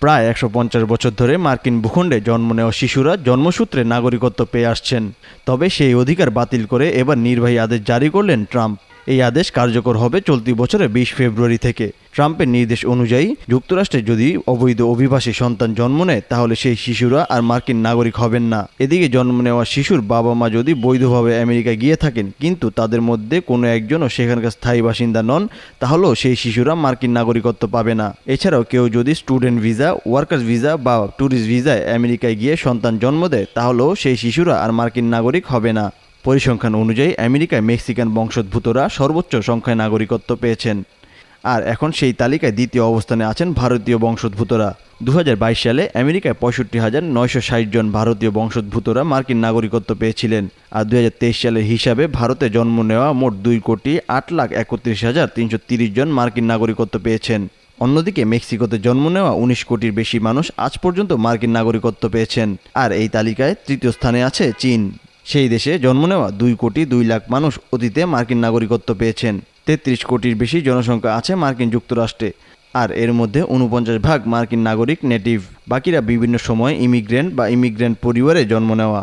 প্রায় ১৫০ বছর ধরে মার্কিন ভূখণ্ডে জন্ম নেওয়া শিশুরা জন্মসূত্রে নাগরিকত্ব পেয়ে আসছেন। তবে সেই অধিকার বাতিল করে এবার নির্বাহী আদেশ জারি করলেন ট্রাম্প। এই আদেশ কার্যকর হবে চলতি বছরের ২০ ফেব্রুয়ারি থেকে। ট্রাম্পের নির্দেশ অনুযায়ী যুক্তরাষ্ট্রে যদি অবৈধ অভিবাসী সন্তান জন্ম নেয় তাহলে সেই শিশুরা আর মার্কিন নাগরিক হবেন না। এদিকে জন্ম নেওয়া শিশুর বাবা মা যদি বৈধভাবে আমেরিকা গিয়ে থাকেন কিন্তু তাদের মধ্যে কোনো একজনও সেখানকার স্থায়ী বাসিন্দা নন, তাহলেও সেই শিশুরা মার্কিন নাগরিকত্ব পাবে না। এছাড়াও কেউ যদি স্টুডেন্ট ভিসা, ওয়ার্কার্স ভিসা বা ট্যুরিস্ট ভিসায় আমেরিকায় গিয়ে সন্তান জন্ম দেয় তাহলেও সেই শিশুরা আর মার্কিন নাগরিক হবে না। পরিসংখ্যান অনুযায়ী আমেরিকায় মেক্সিকান বংশোদ্ভূতরা সর্বোচ্চ সংখ্যায় নাগরিকত্ব পেয়েছেন। আর এখন সেই তালিকায় দ্বিতীয় অবস্থানে আছেন ভারতীয় বংশোদ্ভূতরা। ২০২২ সালে আমেরিকায় ৬৫,৯৬০ জন ভারতীয় বংশোদ্ভূতরা মার্কিন নাগরিকত্ব পেয়েছিলেন। আর ২০২৩ সালের হিসাবে ভারতে জন্ম নেওয়া মোট ২,৮,৩১,৩৩০ জন মার্কিন নাগরিকত্ব পেয়েছেন। অন্যদিকে মেক্সিকোতে জন্ম নেওয়া ১৯ কোটির বেশি মানুষ আজ পর্যন্ত মার্কিন নাগরিকত্ব পেয়েছেন। আর এই তালিকায় তৃতীয় স্থানে আছে চীন। সেই দেশে জন্ম নেওয়া ২,২,০০,০০০ মানুষ অতীতে মার্কিন নাগরিকত্ব পেয়েছেন। ৩৩ কোটির বেশি জনসংখ্যা আছে মার্কিন যুক্তরাষ্ট্রে। আর এর মধ্যে ৪৯% মার্কিন নাগরিক নেটিভ, বাকিরা বিভিন্ন সময় ইমিগ্রেন্ট বা ইমিগ্রেন্ট পরিবারে জন্ম নেওয়া।